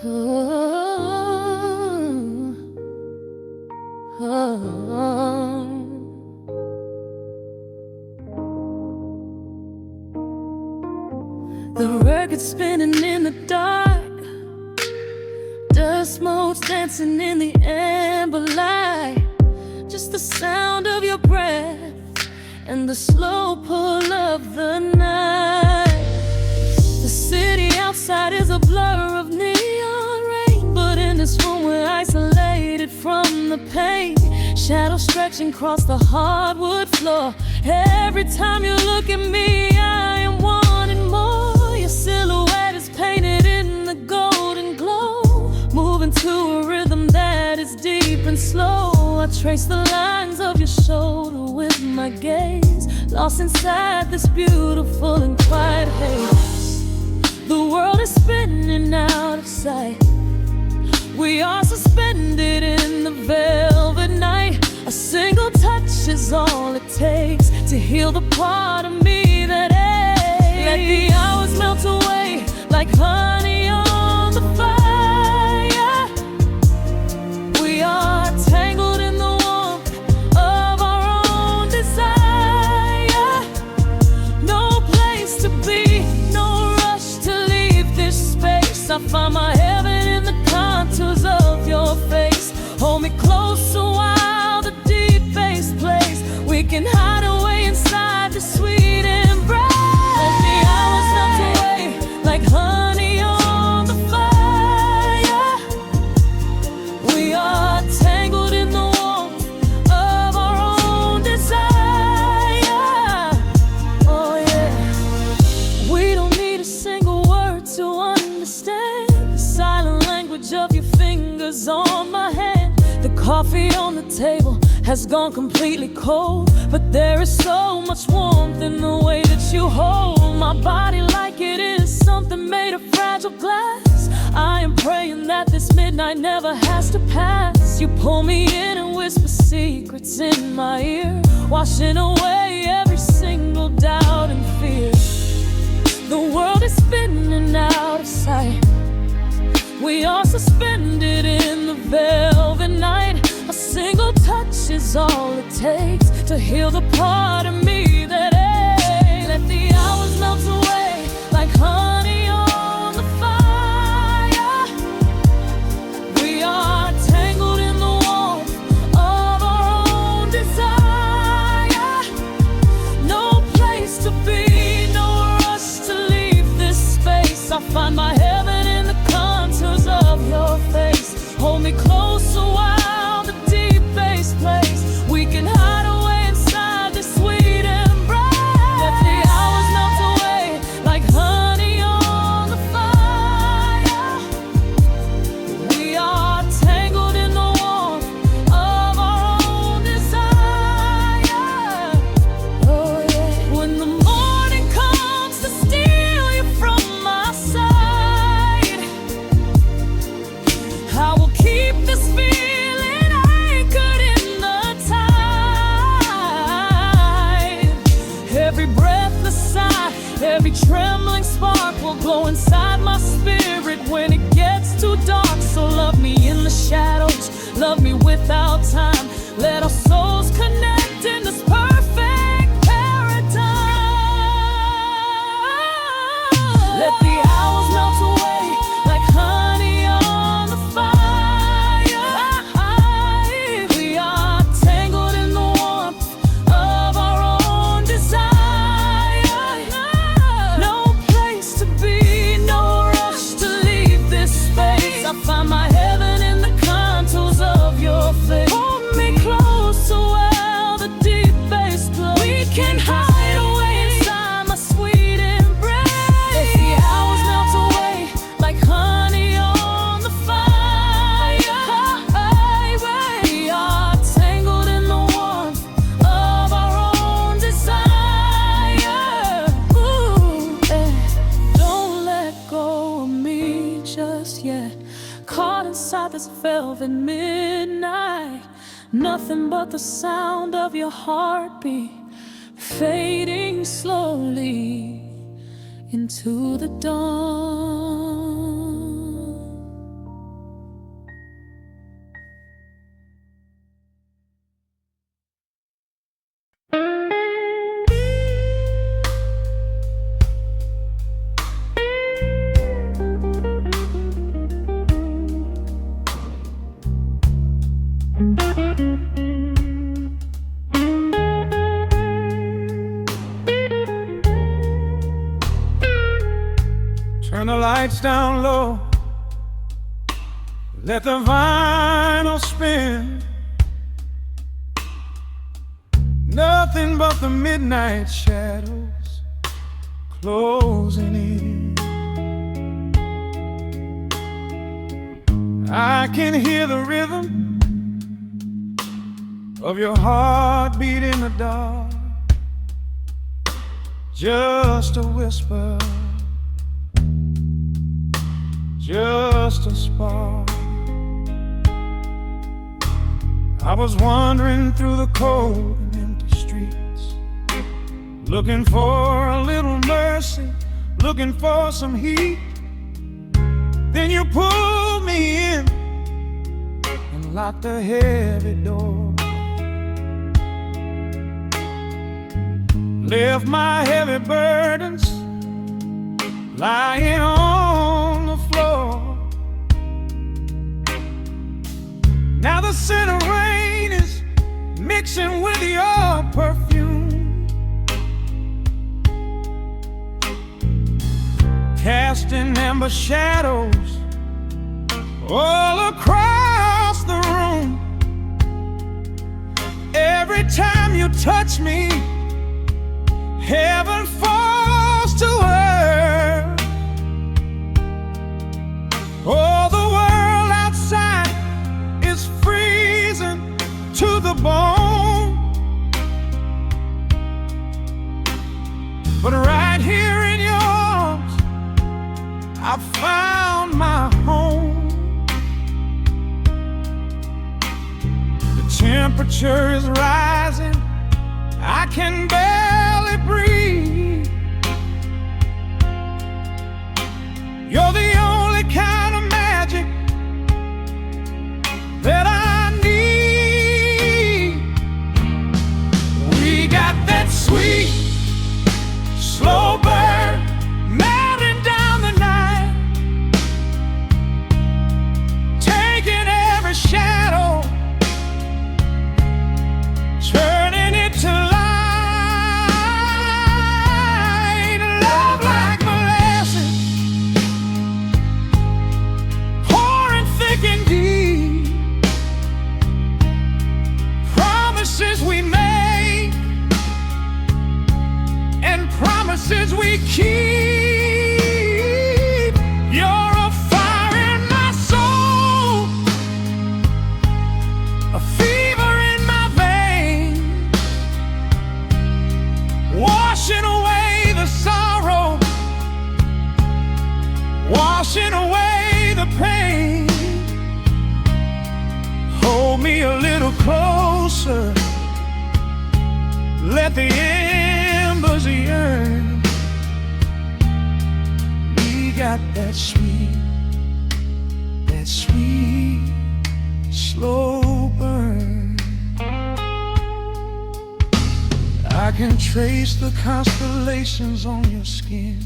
The record spinning in the dark, dust motes dancing in the amber light. Just the sound of your breath and the slow pull of the night. The city outside is a blur of neon rain, but in this room we're isolated from the pain. Shadows stretching across the hardwood floor. Every time you look at me, I am wanting more. Your silhouette is painted in the golden glow, moving to a rhythm that is deep and slow. I trace the lines of your shoulder with my gaze, lost inside this beautiful and quiet haze. The world is spinning out of sight. We are suspended in the velvet night. A single touch is all it takes to heal the part of me that aches. Let the hours melt away like honey on the fire. We are tangled in the warmth of our own desire. No place to be, no rush to leave this space. I find my heaven in the contours of your face. Hold me close a while the deep bass plays. We can hide away inside the sweet embrace. Let the hours melt away like honey on the fire. We are tangled in the warmth of our own desire. Oh yeah. We don't need a single word to understand the silent language of your fingers on my hand. The coffee on the table has gone completely cold, but there is so much warmth in the way that you hold my body like it is something made of fragile glass. I am praying that this midnight never has to pass. You pull me in and whisper secrets in my ear, washing away every single doubt and fear. The world is spinning out of sight. We are suspended in the velvet night. A single touch is all it takes to heal the part of me that aches. Let the hours melt away like honey on the fire. We are tangled in the warmth of our own desire. No place to be, no rush to leave this space. I find my heaven in the contours of your face. Hold me close a while the deep bass plays. We can hide away inside this sweet embrace. Let the hours melt away like honey on the fire. We are tangled in the warmth of our own desire. Oh yeah. When the morning comes to steal you from my side, I will keep this feeling anchored in the tide. Every breathless sigh, every trembling spark will glow inside my spirit when it gets too dark. So love me in the shadows, love me without time. Let our souls connect in this perfect paradise. Let the hours melt away like honey on the fire. We are tangled in the warmth of our own desire. No place to be, no rush to leave this space. I find my heaven in the contours of your face. Hold me close so well the deep bass plays. We can hide away inside my sweet embrace. Let the hours melt away like honey on the fire. We are tangled in the warmth of our own desire. Ooh, eh. Don't let go of me just yet. Caught inside this velvet midnight. Nothing but the sound of your heartbeat fading slowly into the dawn. Turn the lights down low, let the vinyl spin. Nothing but the midnight shadows closing in. I can hear the rhythm of your heartbeat in the dark, just a whisper, just a spark. I was wandering through the cold and empty streets, looking for a little mercy, looking for some heat. Then you pulled me in and locked the heavy door, left my heavy burdens lying on the floor. Now the scent of rain is mixing with your perfume, casting amber shadows all across the room. Every time you touch me, heaven falls to earth. Oh, the world outside is freezing to the bone, but right here in your arms I found my home. The temperature is rising, I can barely breathe. You're the only kind of magic that I need. We got that sweet, slow burn melting down the night, taking every shadow, turning it to light. Love like molasses, pouring thick and deep. Promises we make and promises we keep. You're a fire in my soul, a fever in my veins, washing away the sorrow, washing away the pain. Hold me a little closer, let the embers yearn. We got that sweet, slow burn. I can trace the constellations on your skin,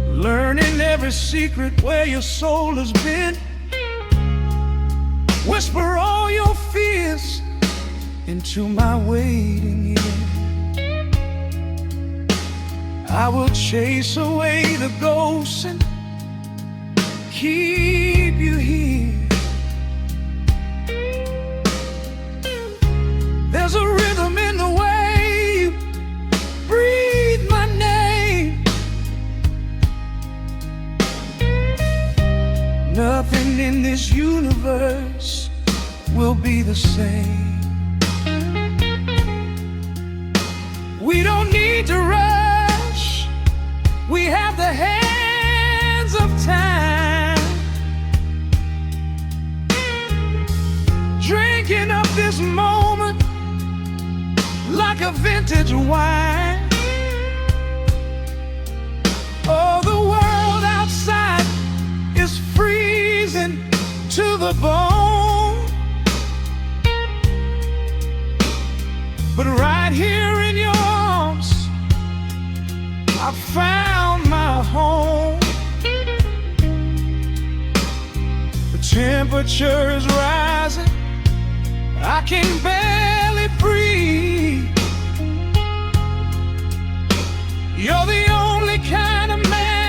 learning every secret where your soul has been. Whisper all your fears into my waiting ear. I will chase away the ghosts and keep you here. There's a rhythm in the way you breathe my name. Nothing in this universe will be the same. We don't need to rush, we have the hands of time, drinking up this moment like a vintage wine. Oh, the world outside is freezing to the bone, but right here in your arms I found my home. The temperature is rising, I can barely breathe. You're the only kind of man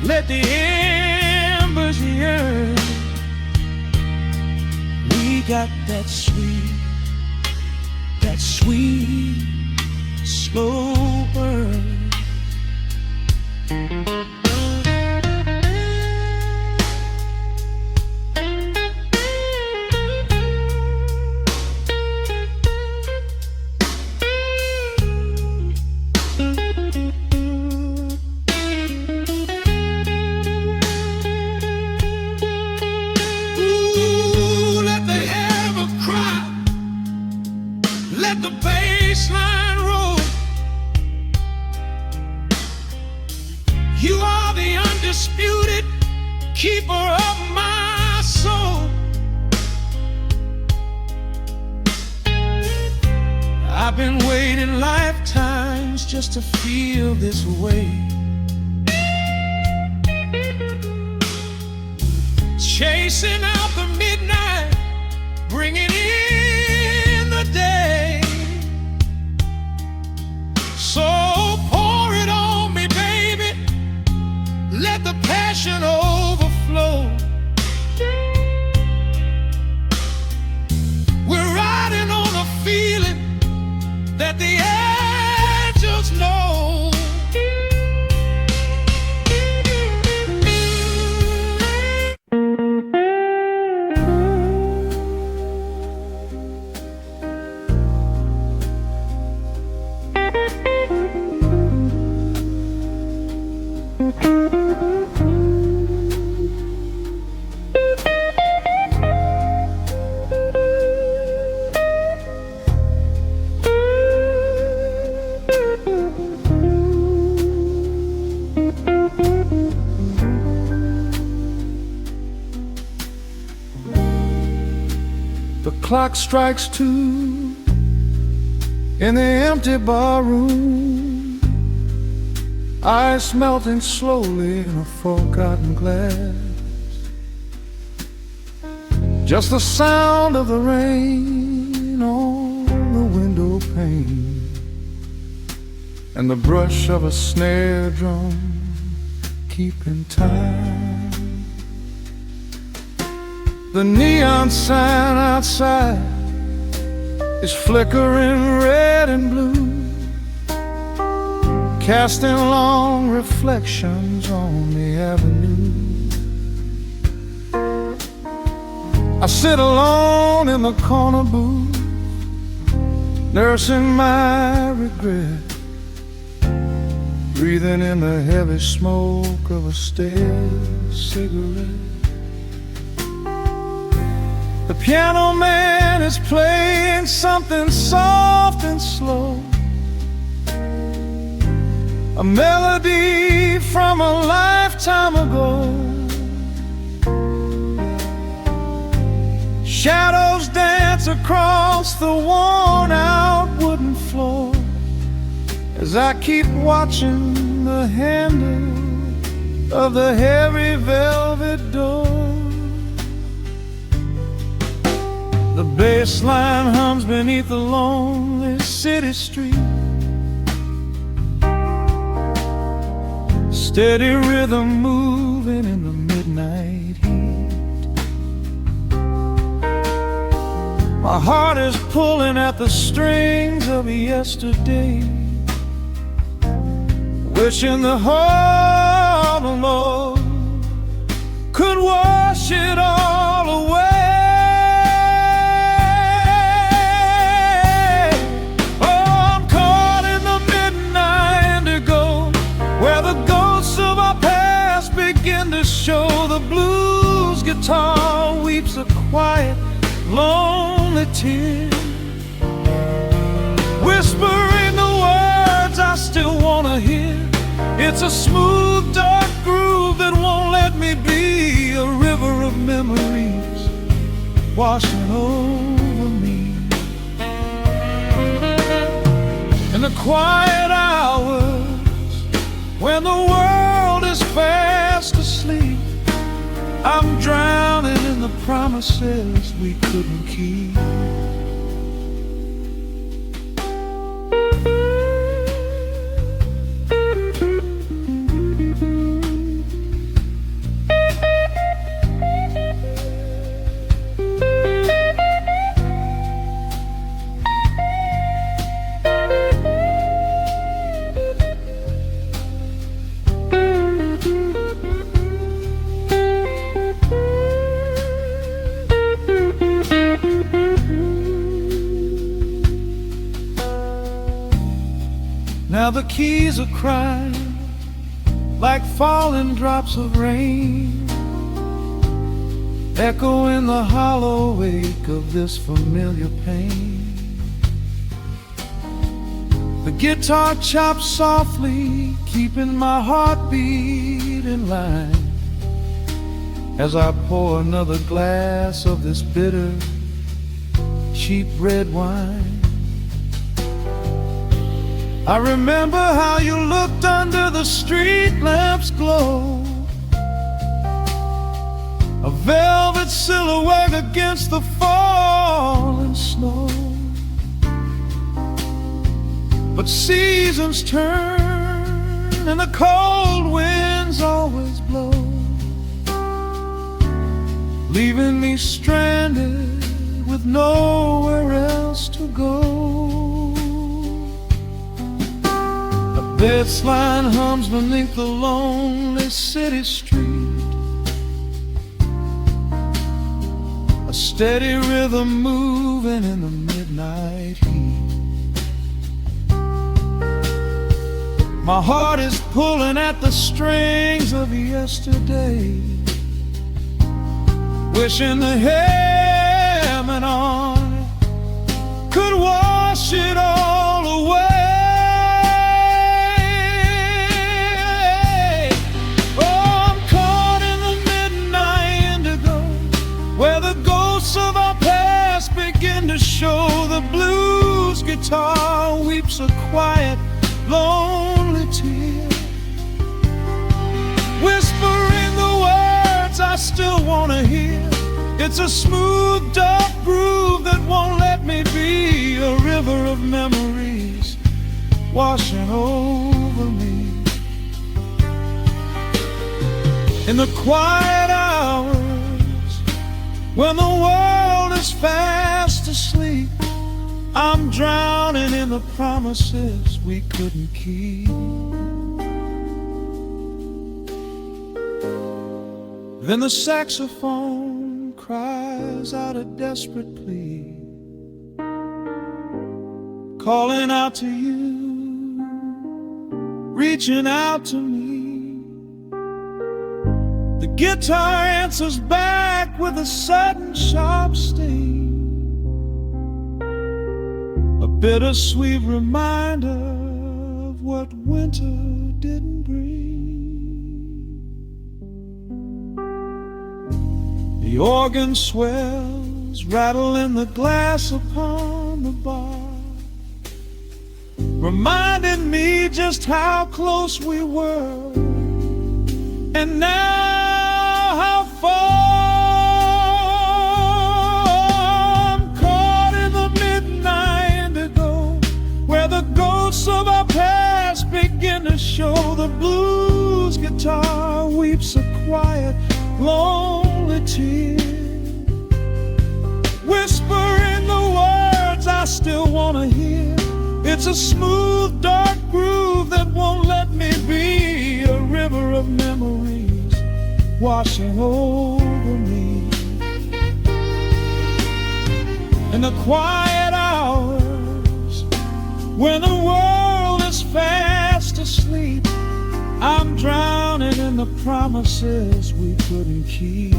let the embers yearn. We got that sweet, slow burn. Let the bass line roll. You are the undisputed keeper of my soul. I've been waiting lifetimes just to feel this way. Chasing out the midnight, bringing in the day. So pour it on me, baby. Let the passion overflow. We're riding on a feeling that the angels know. The clock strikes 2 in the empty bar room, ice melting slowly in a forgotten glass. Just the sound of the rain on the window pane and the brush of a snare drum keeping time. The neon sign outside is flickering red and blue, casting long reflections on the avenue. I sit alone in the corner booth, nursing my regret, breathing in the heavy smoke of a stale cigarette. The piano man is playing something soft and slow, a melody from a lifetime ago. Shadows dance across the worn-out wooden floor as I keep watching the handle of the heavy velvet door. The bass line hums beneath the lonely city street, steady rhythm moving in the midnight heat. My heart is pulling at the strings of yesterday, wishing the heart alone could wash it all away. Show the blues guitar weeps a quiet, lonely tear, whispering the words I still wanna hear. It's a smooth, dark groove that won't let me be, a river of memories washing over me. In the quiet hours when the world is fast asleep, I'm drowning in the promises we couldn't keep. Now the keys are crying like falling drops of rain, echo in the hollow wake of this familiar pain. The guitar chops softly, keeping my heartbeat in line, as I pour another glass of this bitter, cheap red wine. I remember how you looked under the street lamp's glow, a velvet silhouette against the falling snow. But seasons turn and the cold winds always blow, leaving me stranded with nowhere else to go. A bass line hums beneath the lonely city street, a steady rhythm moving in the midnight heat. My heart is pulling at the strings of yesterday, wishing the heaven on it could wash it all away. Oh, I'm caught in the midnight indigo, where the ghosts of our past begin to show. The blues guitar weeps a quiet, lonely tear, whispering the words I still want to hear. It's a smooth, dark groove that won't let me be, a river of memories washing over me. In the quiet hours, when the world is fast asleep, I'm drowning in the promises we couldn't keep. Then the saxophone cries out a desperate plea, calling out to you, reaching out to me. The guitar answers back with a sudden sharp sting, a bittersweet reminder of what winter didn't bring. The organ swells, rattling the glass upon the bar, reminding me just how close we were, and now how far. I'm caught in the midnight indigo, where the ghosts of our past begin to show. The blues guitar weeps a quiet, lonely tear, whispering the words I still want to hear. It's a smooth, dark groove that won't let me be, a river of memories washing over me. In the quiet hours, when the world is fast asleep, I'm drowning in the promises we couldn't keep.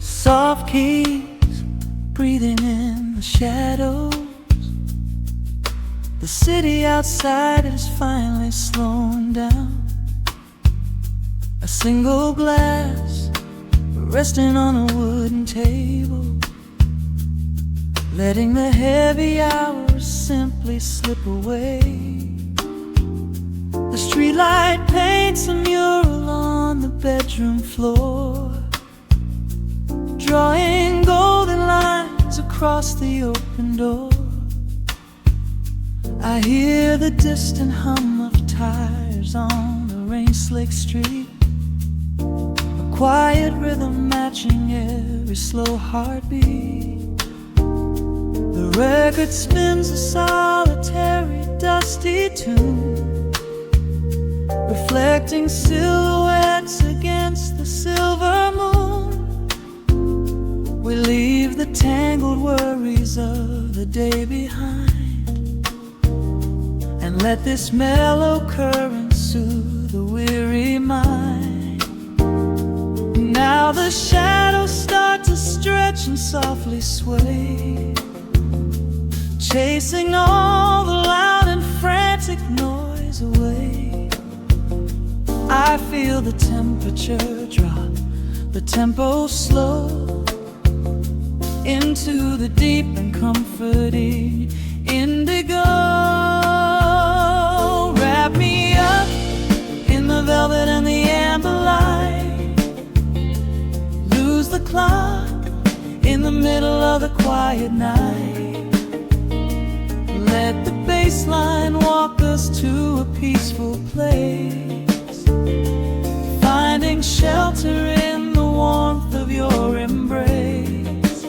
Soft keys breathing in the shadows. The city outside is finally slowing down. A single glass resting on a wooden table, letting the heavy hours simply slip away. The streetlight paints a mural on the bedroom floor, drawing golden lines across the open door. I hear the distant hum of tires on the rain-slick street, a quiet rhythm matching every slow heartbeat. The record spins a solitary, dusty tune, reflecting silhouettes against the silver moon. We leave the tangled worries of the day behind, and let this mellow current soothe the weary mind. Now the shadows start to stretch and softly sway, chasing all the loud and frantic noise away. I feel the temperature drop, the tempo slow, into the deep and comforting indigo. Wrap me up in the velvet and the amber light, lose the clock in the middle of the quiet night. Let the bass line walk us to a peaceful place, finding shelter in the warmth of your embrace.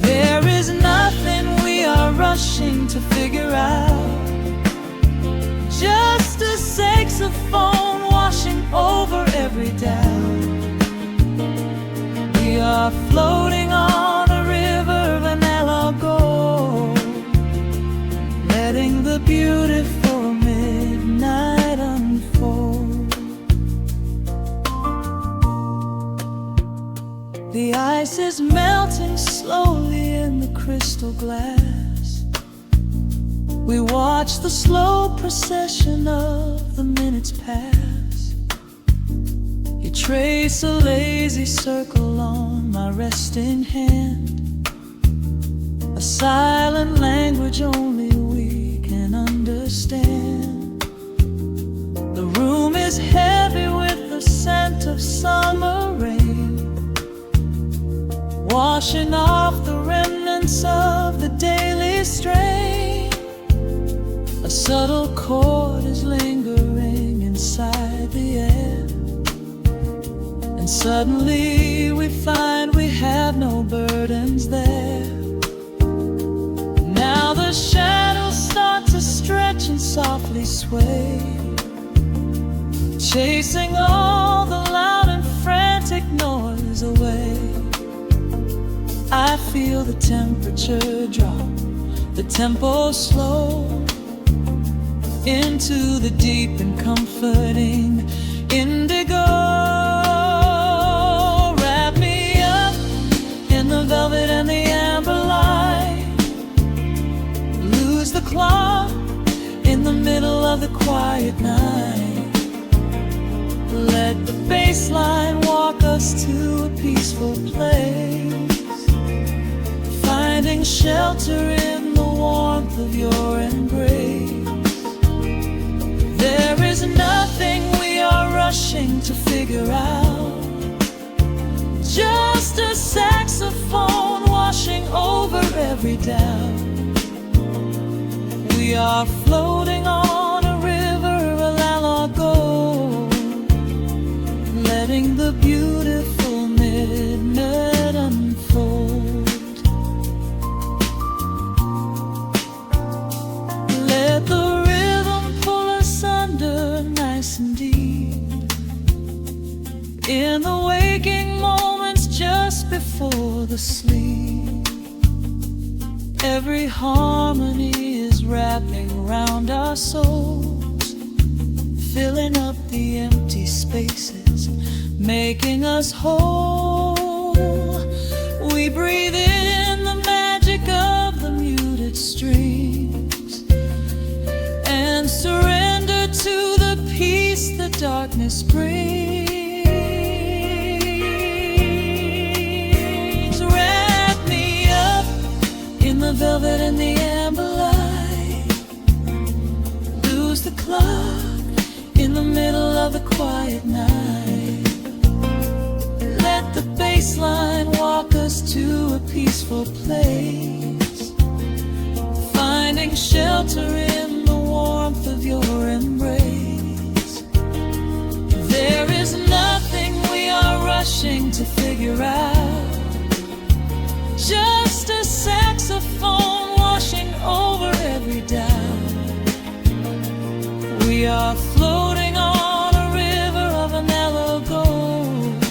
There is nothing we are rushing to figure out, just a saxophone washing over every doubt. We are floating on a river vanilla gold, letting the beautiful midnight unfold. The ice is melting slowly in the crystal glass. We watch the slow procession of the minutes pass. You trace a lazy circle on my resting hand, a silent language only we can understand. The room is heavy with the scent of summer rain, washing off the remnants of the daily strain. A subtle chord is lingering inside the air, and suddenly we find we have no burdens there. Now the shadows start to stretch and softly sway, chasing all the loud and frantic noise away. I feel the temperature drop, the tempo slow, into the deep and comforting indigo. Wrap me up in the velvet and the amber light, lose the clock in the middle of the quiet night. Let the bass line walk us to a peaceful place, finding shelter in the warmth of your embrace. There is nothing we are rushing to figure out, just a saxophone washing over every doubt. We are floating on a river, a la gold, letting the beautiful midnight unfold. Let the rhythm pull us under nice and deep, in the waking moments just before the sleep. Every harmony is wrapping around our souls, filling up the empty spaces, making us whole. We breathe in the magic of the muted strings, and surrender to the peace the darkness brings. Wrap me up in the velvet and the amber light, lose the clock in the middle of the quiet night. us to a peaceful place, finding shelter in the warmth of your embrace. There is nothing we are rushing to figure out, just a saxophone washing over every doubt. We are floating on a river of an mellow gold,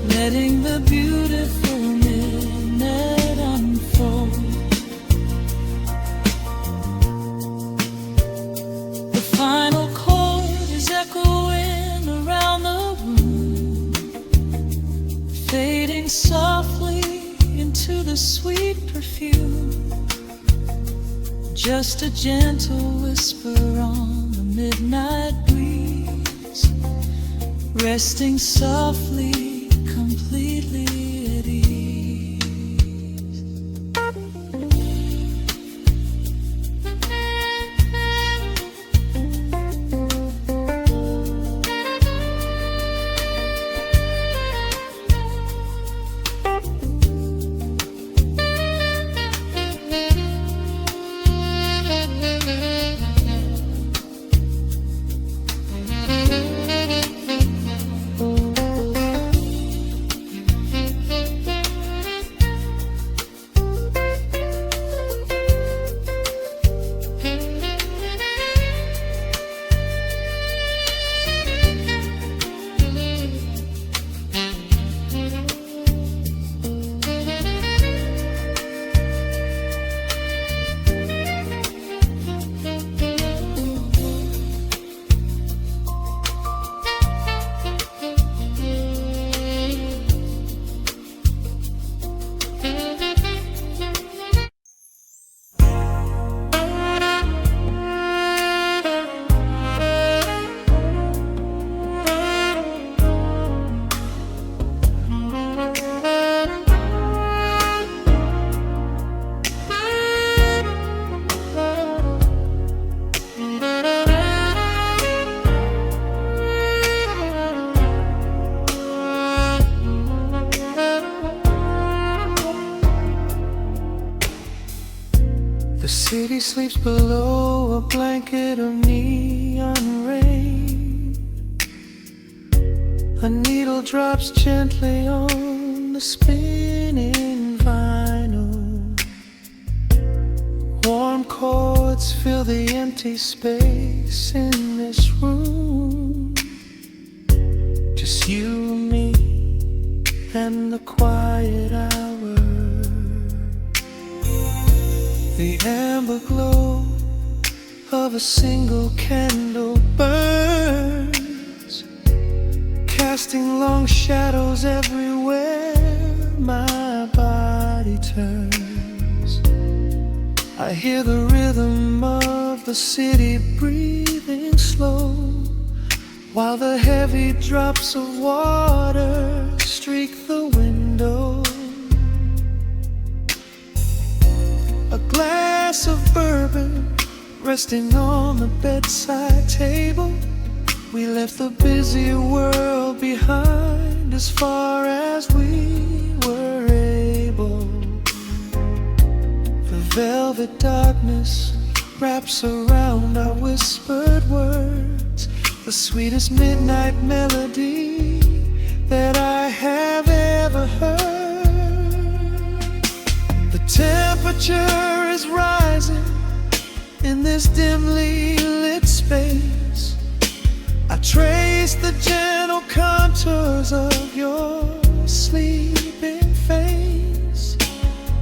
letting the beautiful minute unfold. The final chord is echoing around the room, fading softly into the sweet perfume. Just a gentle whisper on the midnight breeze, resting softly, completely at ease. The city sleeps below a blanket of neon rain. A needle drops gently on the spinning vinyl. Warm chords fill the empty space in this room. Just you and me and the quiet hour. The amber glow of a single candle burns, casting long shadows everywhere my body turns. I hear the rhythm of the city breathing slow, while the heavy drops of water streak the window. A glass of bourbon resting on the bedside table. We left the busy world behind as far as we were able. The velvet darkness wraps around our whispered words, the sweetest midnight melody that I have ever heard. The temperature is rising in this dimly lit space. I trace the gentle contours of your sleeping face.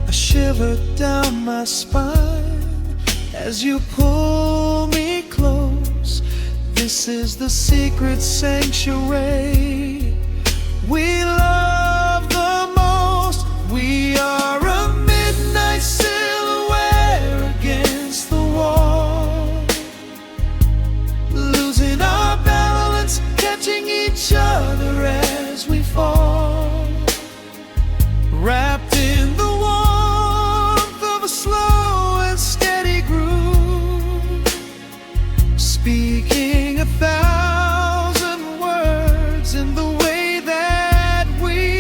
A shiver down my spine as you pull me close. This is the secret sanctuary we love the most. We are a midnight silhouette against the wall, losing our balance, catching each other as we fall, wrapped in the warmth of a slow and steady groove, speaking 1,000 words in the way that we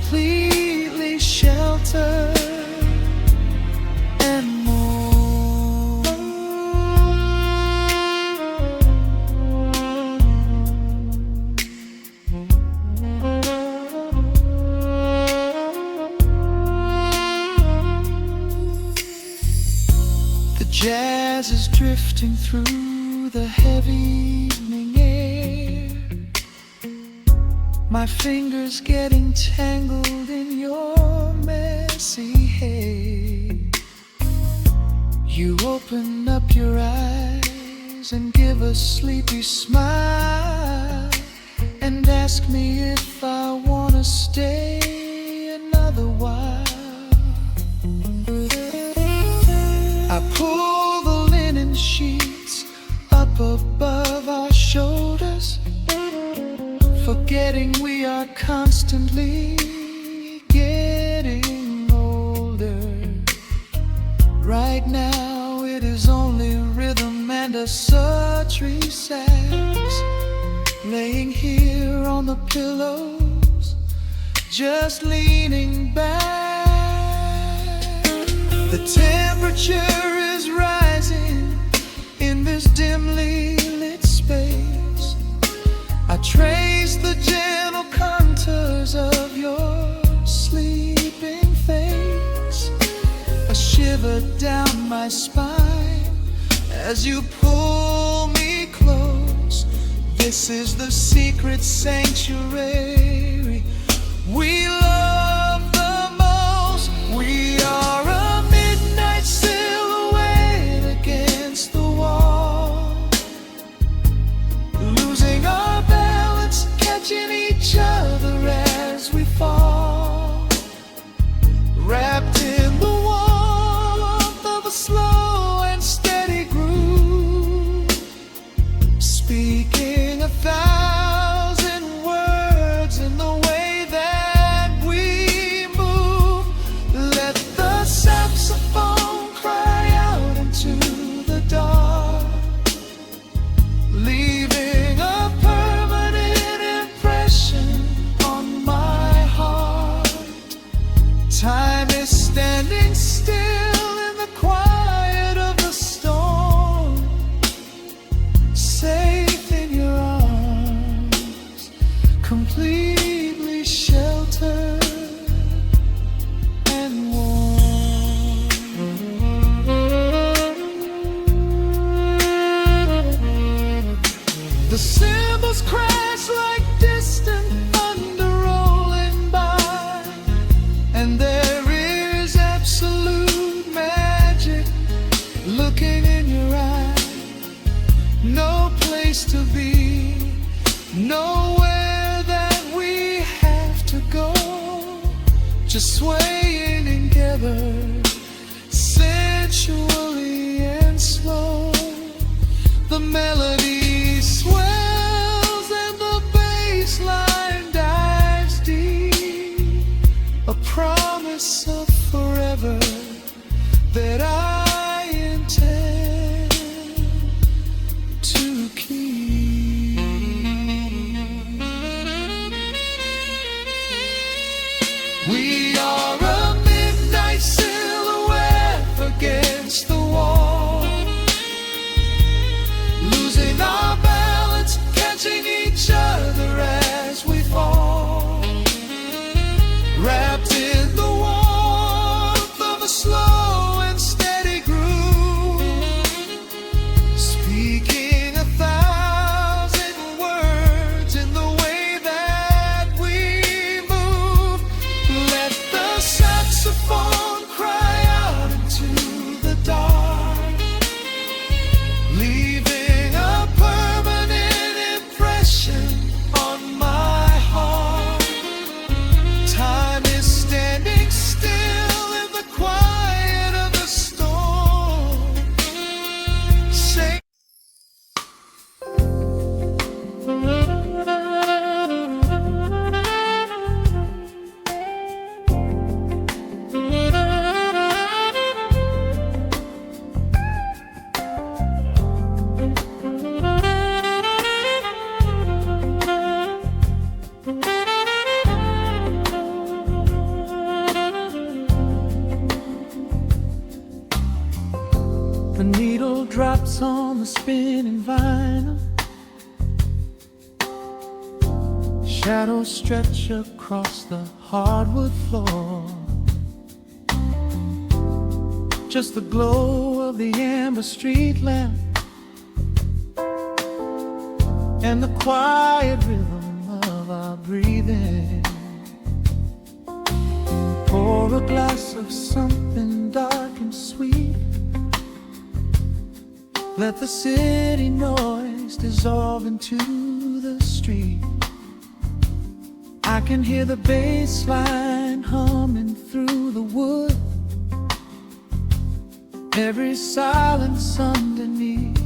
completely sheltered and more. The jazz is drifting through the heavy evening air, my fingers getting tangled in your messy hair. You open up your eyes and give a sleepy smile and ask me if I wanna stay another while. I pull the linen sheets up above our shoulders, forgetting we are constantly getting older. Right now it is only rhythm and a sultry sax, laying here on the pillows, just leaning back. The temperature is rising in this dimly lit space. I trace the gentle contours of your sleeping face, a shiver down my spine as you pull me close. This is the secret sanctuary we love the most. We are a midnight silhouette against the wall, losing our balance, catching each other as we fall, wrapped in the warmth of a slow and steady groove, speaking 1,000 words in the way that we move. Let the saxophone cry out into the dark, leaving a permanent impression on my heart. Time is standing still in the quiet of the storm, safe in your arms, completely sheltered and warm. The cymbals crash like distant thunder rolling by, and there is absolute magic looking in your eye. No place to be, nowhere that we have to go, just swaying together, sensually and slow. The melody swells and the bass line dives deep, a promise of forever that I intend to keep. We are a midnight silhouette against the wall, losing our balance, catching each other as we fall, wrapped in the warmth of a slow and steady groove, speaking 1,000 words in the way that we move. Let the saxophone cry out into the dark, leaving a permanent impression on my heart. Time is standing still in the quiet of the storm. Say notes on the spinning vinyl. Shadows stretch across the hardwood floor. Just the glow of the amber street lamp and the quiet rhythm of our breathing. Pour a glass of something dark and sweet. Let the city noise dissolve into the street. I can hear the bass line humming through the wood. Every silence underneath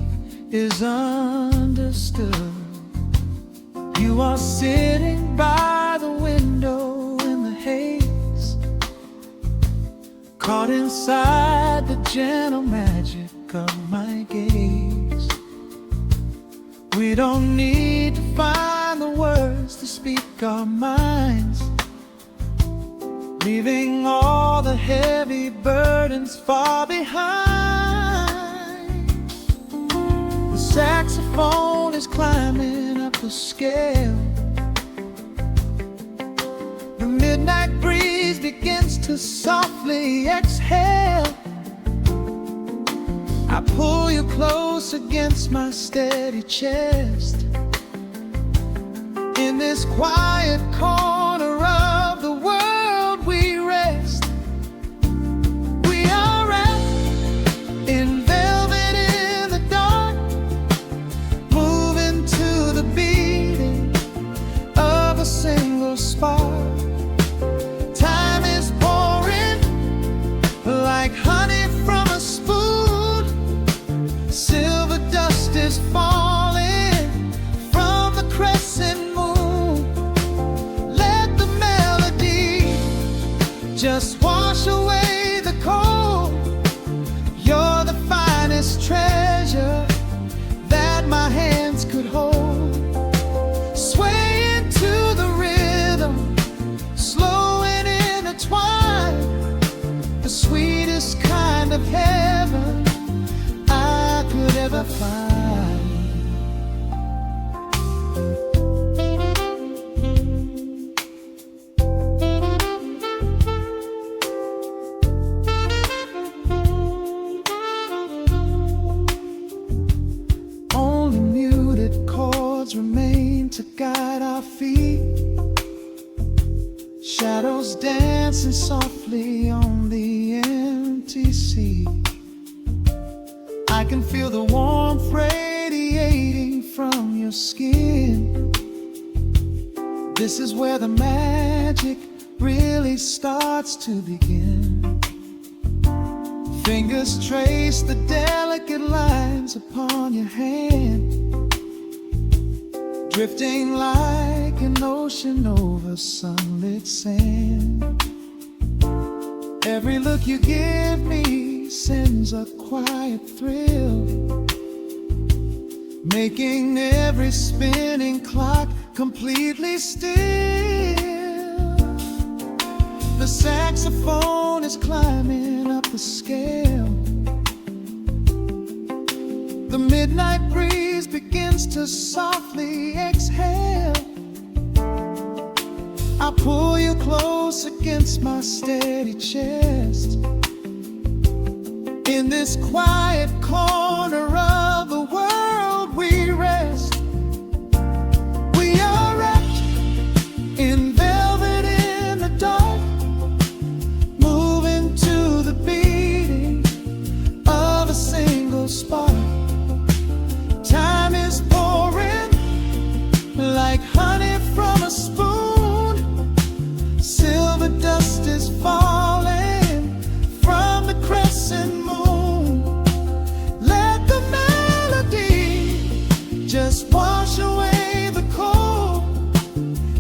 is understood. You are sitting by the window in the haze, caught inside the gentle magic of my gaze. We don't need to find the words to speak our minds, leaving all the heavy burdens far behind. The saxophone is climbing up the scale. The midnight breeze begins to softly exhale. I pull you close against my steady chest. In this quiet corner of the world we rest. We are wrapped in velvet in the dark, moving to the beating of a single spark. Time is pouring like honey from a spoon. Silver dust is falling from the crescent moon. Let the melody just wash away the cold. You're the finest treasure that my hands could hold. Swaying to the rhythm, slow and intertwined. The sweetest kind of heaven I could ever find. Only muted chords remain to guide our feet. Shadows dancing softly on the empty sea. I can feel the warmth radiating from your skin. This is where the magic really starts to begin. Fingers trace the delicate lines upon your hand, drifting like an ocean over sunlit sand. Every look you give me sends a quiet thrill, making every spinning clock completely still. The saxophone is climbing up the scale. The midnight breeze begins to softly exhale. I pull you close against my steady chest. In this quiet corner of the world we rest. We are wrapped in velvet in the dark, moving to the beating of a single spark. Time is pouring like honey from a spoon. Silver dust is falling from the crescent moon. Let the melody just wash away the cold.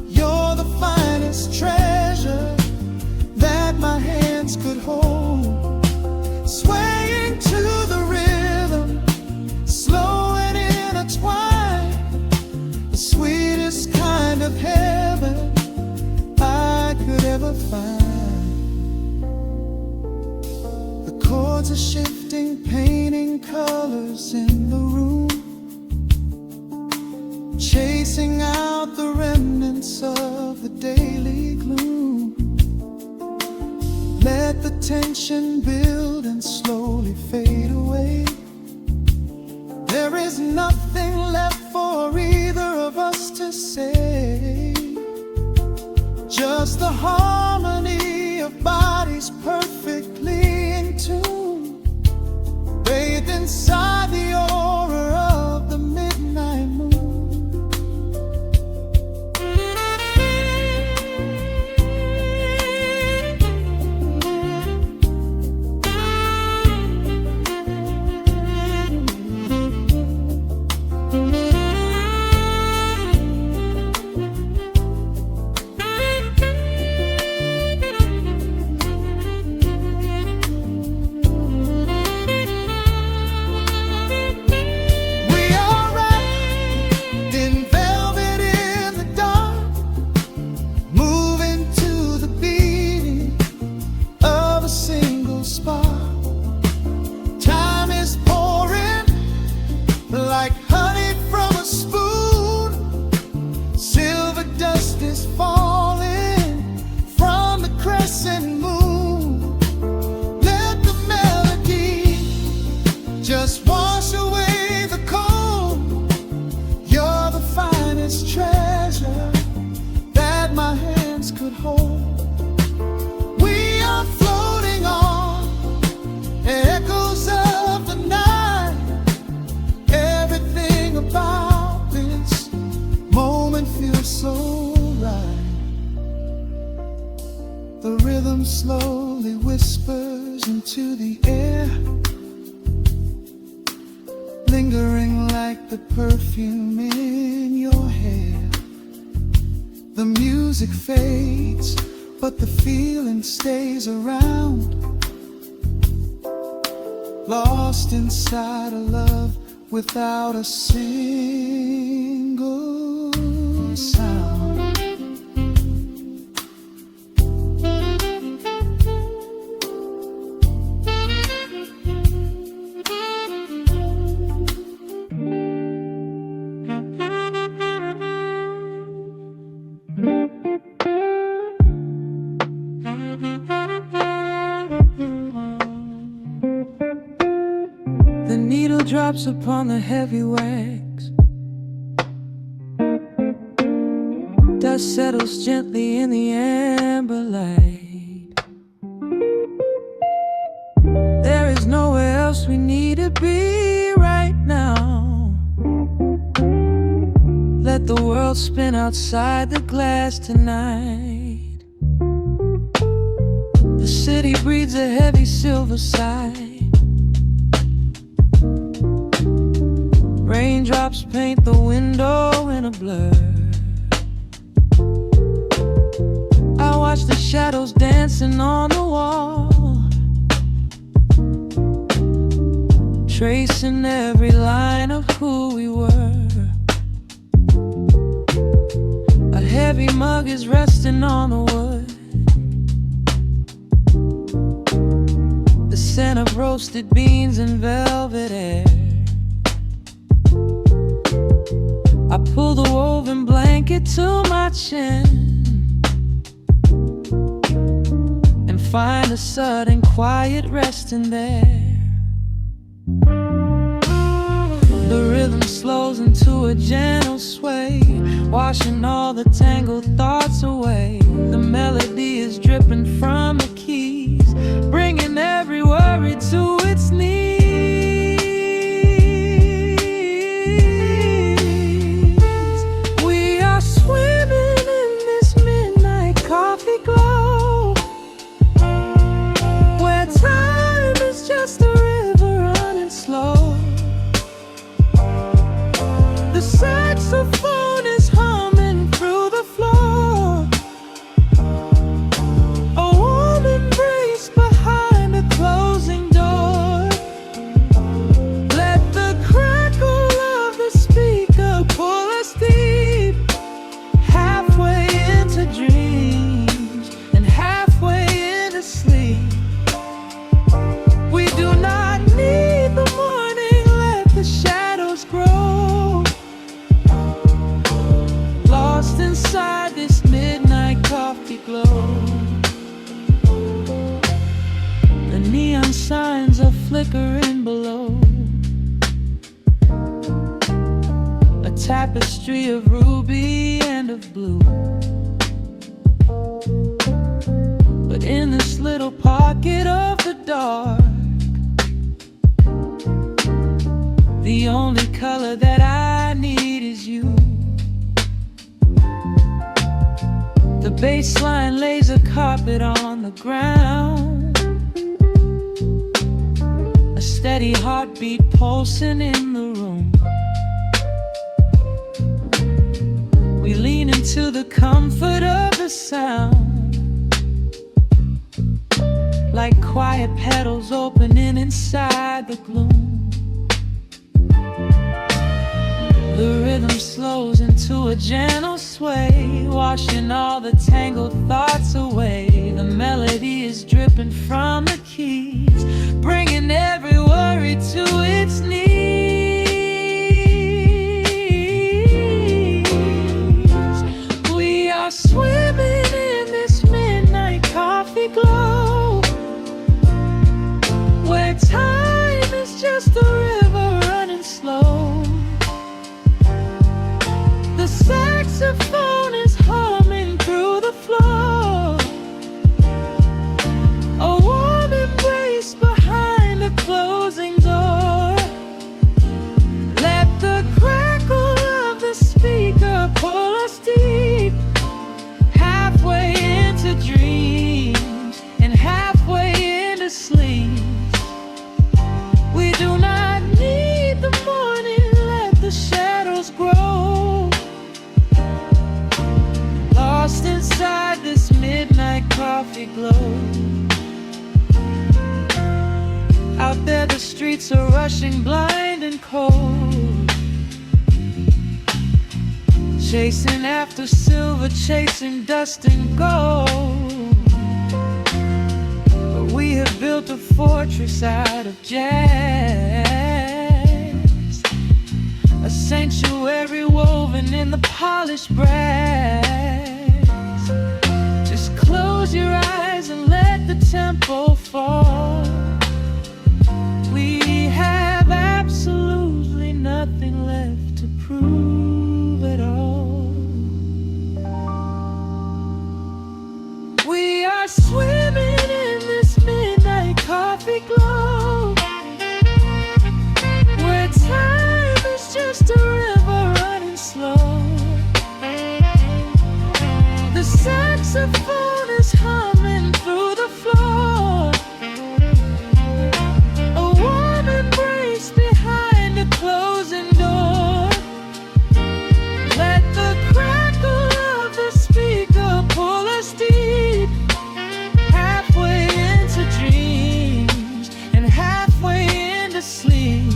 You're the finest treasure that my hands could hold. Swaying to the rhythm, slow and intertwined. The sweetest kind of heaven I could ever find. The chords are shifting, painting changing colors in the room, chasing out the remnants of the daily gloom. Let the tension build and slowly fade away. There is nothing left for either of us to say, just the harmony of bodies perfectly in tune, bathed inside the aura of the midnight moon. Like honey from a spoon, silver dust is falling from the crescent moon. Let the melody just wash away the cold. You're the finest treasure that my hands could hold. We are floating on echoes of the night. Everything about this moment feels so right. The rhythm slowly whispers into the air, lingering like the perfume in your hair. The music fades, but the feeling stays around, lost inside a love without a single sound. The needle drops upon the heavy wax. Dust settles gently in the amber light. There is nowhere else we need to be right now. Let the world spin outside the glass tonight. The city breathes a heavy silver sigh. Raindrops paint the window in a blur. I watch the shadows dancing on the wall, tracing every line of who we were. A heavy mug is resting on the wood, the scent of roasted beans and velvet air. I pull the woven blanket to my chin and find a sudden quiet resting there. The rhythm slows into a gentle sway, washing all the tangled thoughts away. The melody is dripping from the keys, bringing every worry to its knees. Swimming in this midnight coffee glow, where time is just a river running slow. The saxophone is humming through the floor, glow. The neon signs are flickering below. A tapestry of ruby and of blue. But in this little pocket of the dark, the only color that I need is you. The baseline lays a carpet on the ground, a steady heartbeat pulsing in the room. We lean into the comfort of the sound, like quiet petals opening inside the gloom. The rhythm slows into a gentle sway, washing all the tangled thoughts away. The melody is dripping from the keys, bringing every worry to its knees. We are swimming in this midnight coffee glow, where time is just a river running slow. The saxophone is humming through the floor, a warm embrace behind the closing door. Let the crackle of the speaker pull us deep, halfway into dreams and halfway into sleep. We do not need the morning, let the shadows grow. Lost inside this midnight coffee glow. Out there the streets are rushing blind and cold, chasing after silver, chasing dust and gold. But we have built a fortress out of jazz, a sanctuary woven in the polished brass. Just close your eyes and let the tempo fall. We have absolutely nothing left to prove at all. We are swimming in this midnight coffee glow, where time is just a river running slow. The saxophone is humming through the floor, a warm embrace behind a closing door. Let the crackle of the speaker pull us deep, halfway into dreams and halfway into sleep.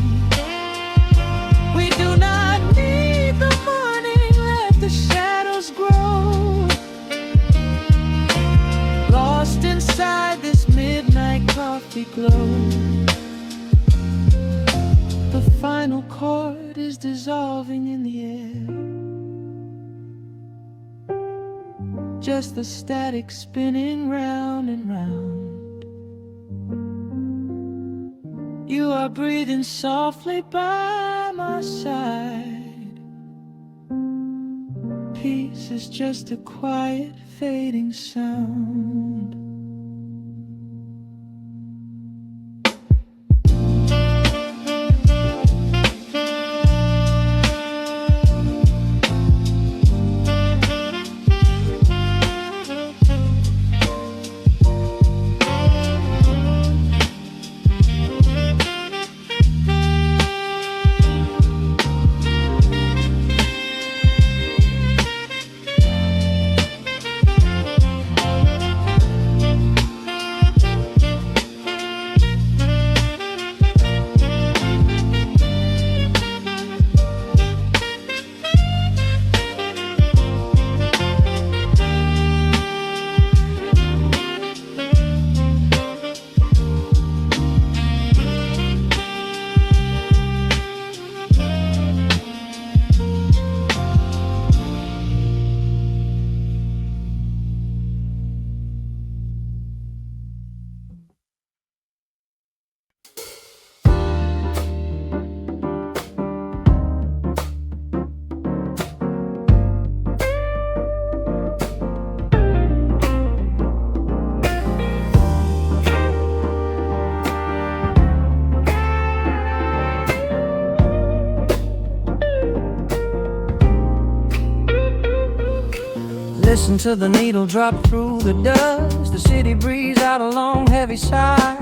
We do not need the morning, let the shadows grow. Lost inside this midnight coffee glow. The final chord is dissolving in the air, just the static spinning round and round. You are breathing softly by my side. Peace is just a quiet fading sound. Listen to the needle drop through the dust. The city breeze out a long heavy sigh.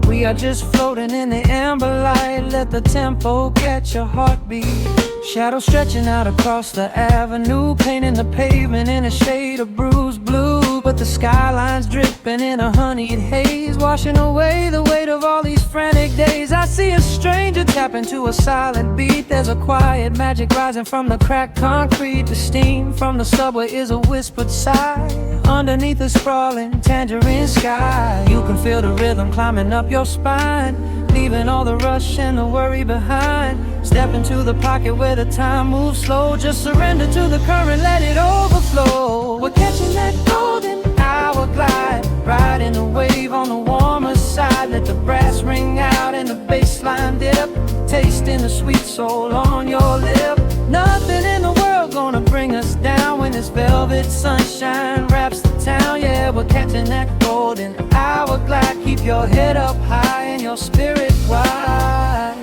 We are just floating in the amber light. Let the tempo catch your heartbeat. Shadows stretching out across the avenue, painting the pavement in a shade of bruised blue. But the skyline's dripping in a honeyed haze, washing away the weight of all these frantic days. I see a stranger tap into a silent beat. There's a quiet magic rising from the cracked concrete. The steam from the subway is a whispered sigh underneath the sprawling tangerine sky. You can feel the rhythm climbing up your spine, leaving all the rush and the worry behind. Step into the pocket where the time moves slow. Just surrender to the current, let it overflow. We're catching that golden hour glide, riding a wave on the warmer side. Let the brass ring out and the bass line dip, tasting the sweet soul on your lip. Nothing in the world gonna bring us down when this velvet sunshine wraps the town. Yeah, we're catching that golden hour glide. Keep your head up high and your spirit wide.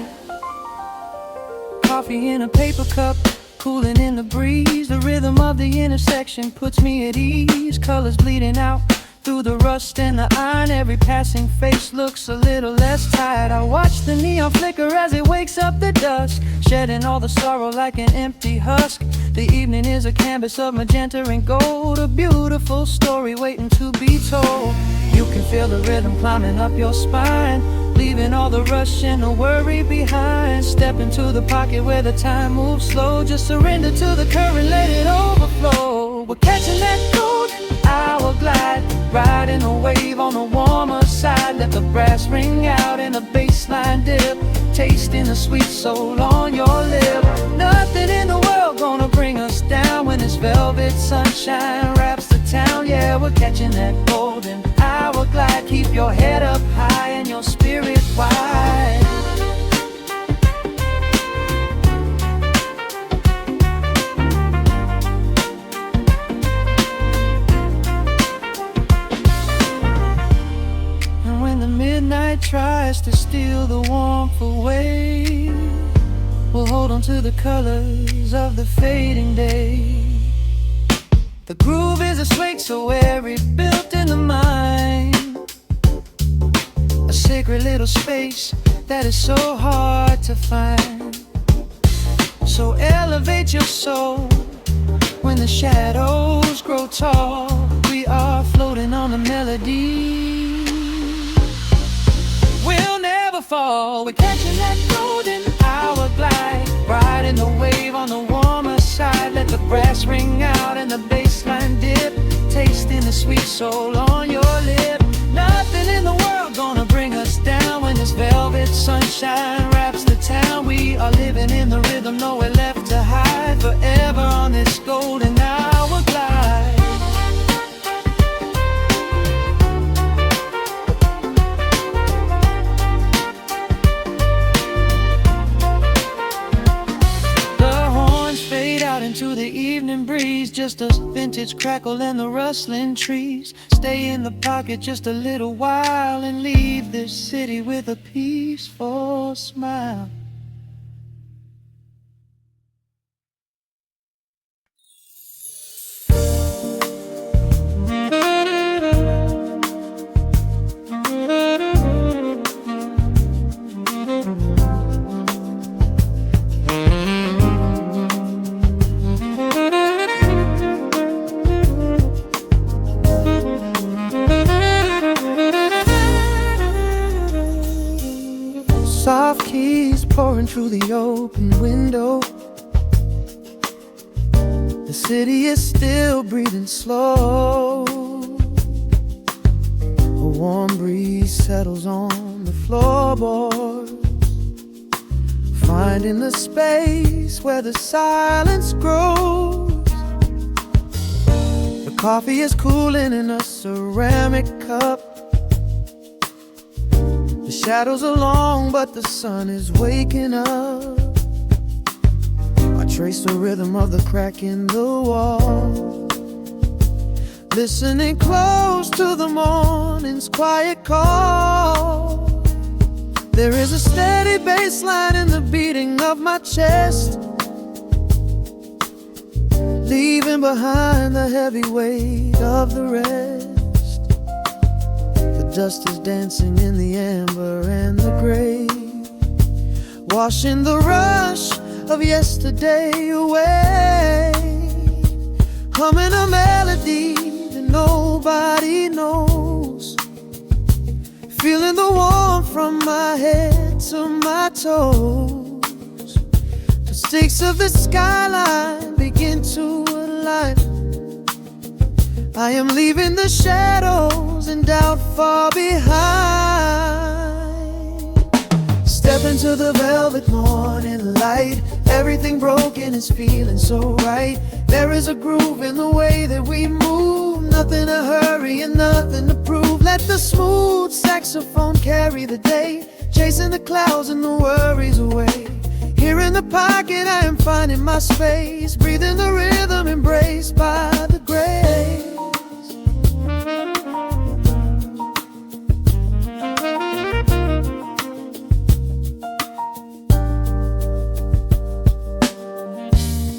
Coffee in a paper cup, cooling in the breeze. The rhythm of the intersection puts me at ease. Colors bleeding out through the rust and the iron. Every passing face looks a little less tired. I watch the neon flicker as it wakes up the dusk, shedding all the sorrow like an empty husk. The evening is a canvas of magenta and gold, a beautiful story waiting to be told. You can feel the rhythm climbing up your spine, leaving all the rush and the worry behind. Step into the pocket where the time moves slow. Just surrender to the current, let it overflow. We're catching that golden hour glide, riding a wave on the warmer side. Let the brass ring out and the bass line dip, tasting the sweet soul on your lip. Nothing in the world gonna bring us down when this velvet sunshine wraps the town. Yeah, we're catching that golden hour glide. Keep your head up high and your spirit wide. And when the midnight tries to steal the warmth away, we'll hold on to the colors of the fading day. The groove is a swing so airy, built in the mind, a sacred little space that is so hard to find. So elevate your soul when the shadows grow tall. We are floating on the melody, we'll never fall. We're catching that golden hour glide, riding the wave on the warmer side. Let the brass ring out and the bass line dip, tasting the sweet soul on your lip. Nothing in the world gonna bring us down when this velvet sunshine wraps the town. We are living in the rhythm, nowhere left to hide, forever on this golden hour glide. Into the evening breeze, just a vintage crackle and the rustling trees. Stay in the pocket just a little while and leave this city with a peaceful smile. Soft keys pouring through the open window. The city is still breathing slow. A warm breeze settles on the floorboards, finding the space where the silence grows. The coffee is cooling in a ceramic cup. The shadows are long, but the sun is waking up. I trace the rhythm of the crack in the wall, listening close to the morning's quiet call. There is a steady bass line in the beating of my chest, leaving behind the heavy weight of the rest. The dust is dancing in the amber and the gray, washing the rush of yesterday away, humming a melody that nobody knows, feeling the warmth from my head to my toes. The stakes of the skyline begin to align. I am leaving the shadows and doubt far behind. Step into the velvet morning light. Everything broken is feeling so right. There is a groove in the way that we move. Nothing to hurry and nothing to prove. Let the smooth saxophone carry the day, chasing the clouds and the worries away. Here in the pocket I am finding my space, breathing the rhythm embraced by the grace.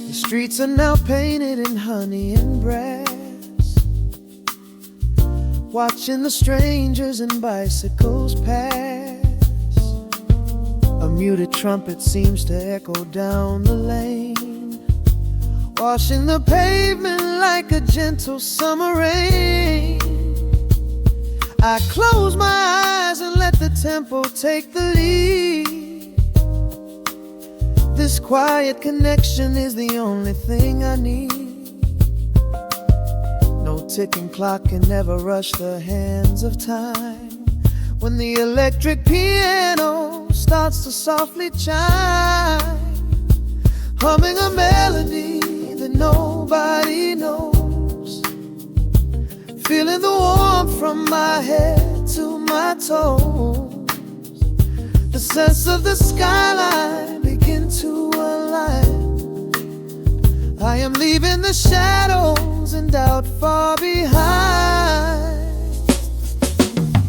The streets are now painted in honey and brass, watching the strangers and bicycles pass. A muted trumpet seems to echo down the lane, washing the pavement like a gentle summer rain. I close my eyes and let the tempo take the lead. This quiet connection is the only thing I need. No ticking clock can never rush the hands of time. When the electric piano starts to softly chime, humming a melody that nobody knows, feeling the warmth from my head to my toes. The sense of the skyline begin to align. I am leaving the shadows and doubt far behind.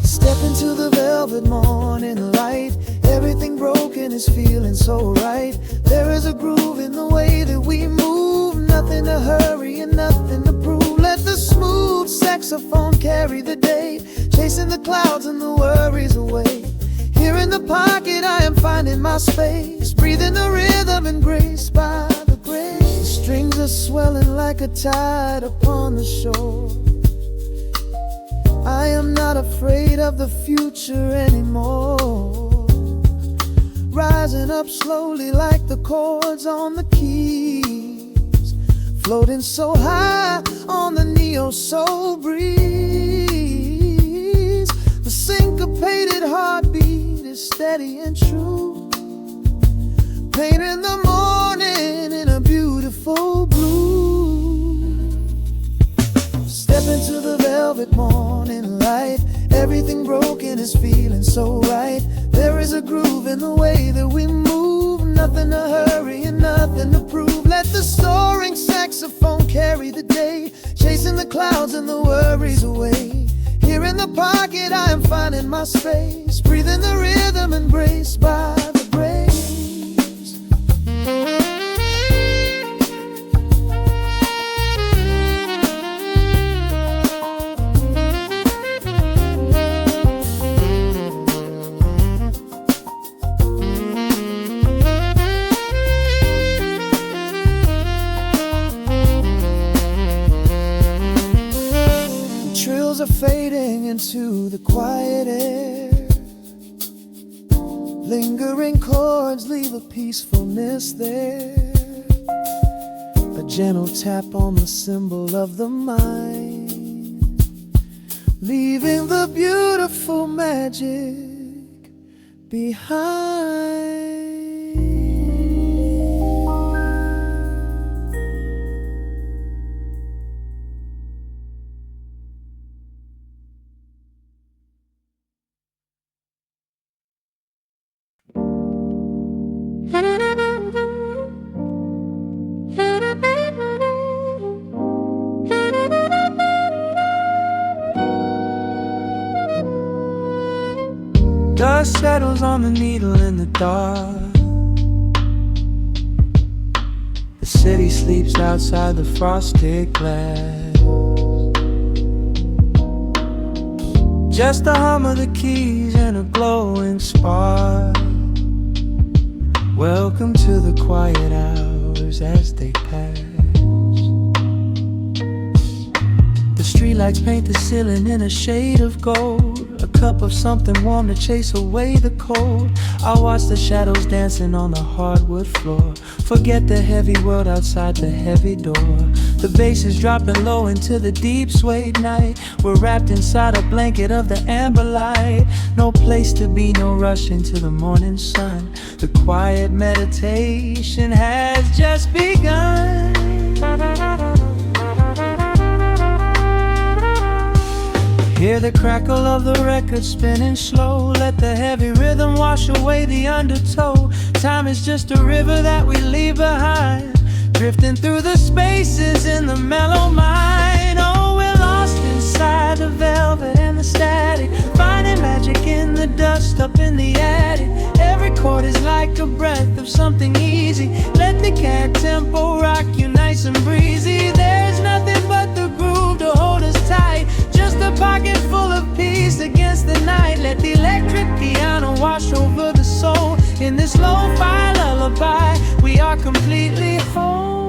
Step into the velvet morning light. Everything broken is feeling so right. There is a groove in the way that we move. Nothing to hurry and nothing to prove. Let the smooth saxophone carry the day, chasing the clouds and the worries away. Here in the pocket I am finding my space, breathing the rhythm embraced by the grace. The strings are swelling like a tide upon the shore. I am not afraid of the future anymore, rising up slowly like the chords on the keys, floating so high on the neo-soul breeze. The syncopated heartbeat is steady and true, painting the morning in a beautiful blue. Step into the velvet morning light. Everything broken is feeling so right. There is a groove in the way that we move. Nothing to hurry and nothing to prove. Let the soaring saxophone carry the day, chasing the clouds and the worries away. Here in the pocket I am finding my space, breathing the rhythm embraced by the grace. Are fading into the quiet air. Lingering chords leave a peacefulness there, a gentle tap on the symbol of the mind, leaving the beautiful magic behind. Dust settles on the needle in the dark. The city sleeps outside the frosted glass. Just the hum of the keys and a glowing spark. Welcome to the quiet hours as they pass. The streetlights paint the ceiling in a shade of gold. A cup of something warm to chase away the cold. I watch the shadows dancing on the hardwood floor. Forget the heavy world outside the heavy door. The bass is dropping low into the deep suede night. We're wrapped inside a blanket of the amber light. No place to be, no rush into the morning sun. The quiet meditation has just begun. Hear the crackle of the record spinning slow. Let the heavy rhythm wash away the undertow. Time is just a river that we leave behind, drifting through the spaces in the mellow mind. Oh, we're lost inside the velvet and the static, finding magic in the dust up in the attic. Every chord is like a breath of something easy. Let the cat tempo rock you nice and breezy. There's nothing but the groove to hold us tight. Just a pocket full of peace against the night. Let the electric piano wash over the soul. In this lo-fi lullaby, we are completely whole.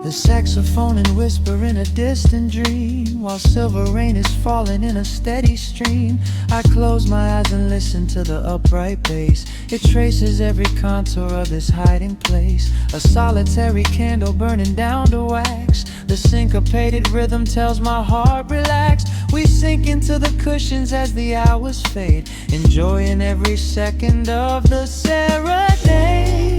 The saxophone and whisper in a distant dream, while silver rain is falling in a steady stream. I close my eyes and listen to the upright bass. It traces every contour of this hiding place. A solitary candle burning down to wax. The syncopated rhythm tells my heart relax. We sink into the cushions as the hours fade, enjoying every second of the serenade.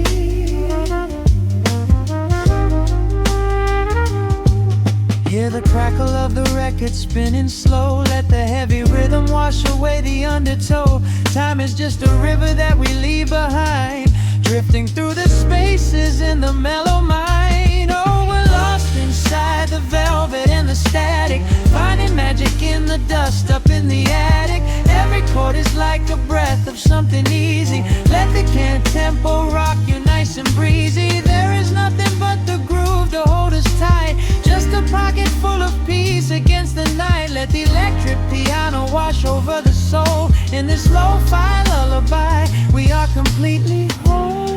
Hear the crackle of the record spinning slow. Let the heavy rhythm wash away the undertow. Time is just a river that we leave behind, drifting through the spaces in the mellow mind. Oh, we're lost inside the velvet and the static, finding magic in the dust up in the attic. Every chord is like a breath of something easy. Let the can tempo rock you nice and breezy. There is nothing but the groove to hold us tight. Just a pocket full of peace against the night. Let the electric piano wash over the soul. In this lo-fi lullaby, we are completely whole.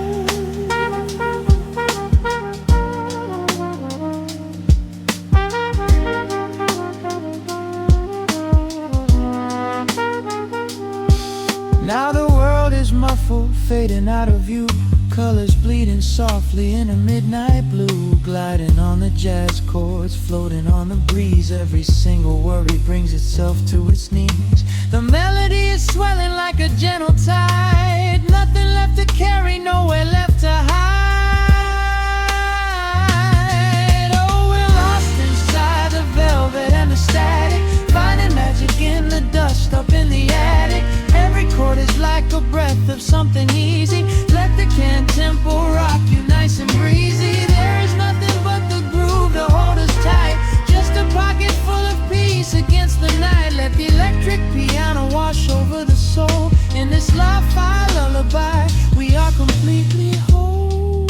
Now the world is muffled, fading out of view. Colors bleeding softly in a midnight blue, gliding on the jazz chords, floating on the breeze. Every single worry brings itself to its knees. The melody is swelling like a gentle tide. Nothing left to carry, nowhere left to hide. Oh, we're lost inside the velvet and the static, finding magic in the dust up in the attic. Every chord is like a breath of something easy. Let the can tempo rock you nice and breezy. There is nothing but the groove to hold us tight. Just a pocket full of peace against the night. Let the electric piano wash over the soul. In this lo-fi lullaby, we are completely whole.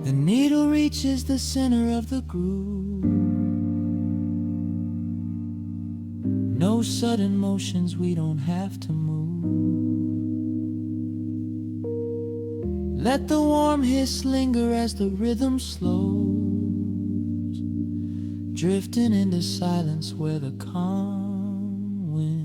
The needle reaches the center of the groove. No sudden motions, we don't have to move. Let the warm hiss linger as the rhythm slows, drifting into silence where the calm wind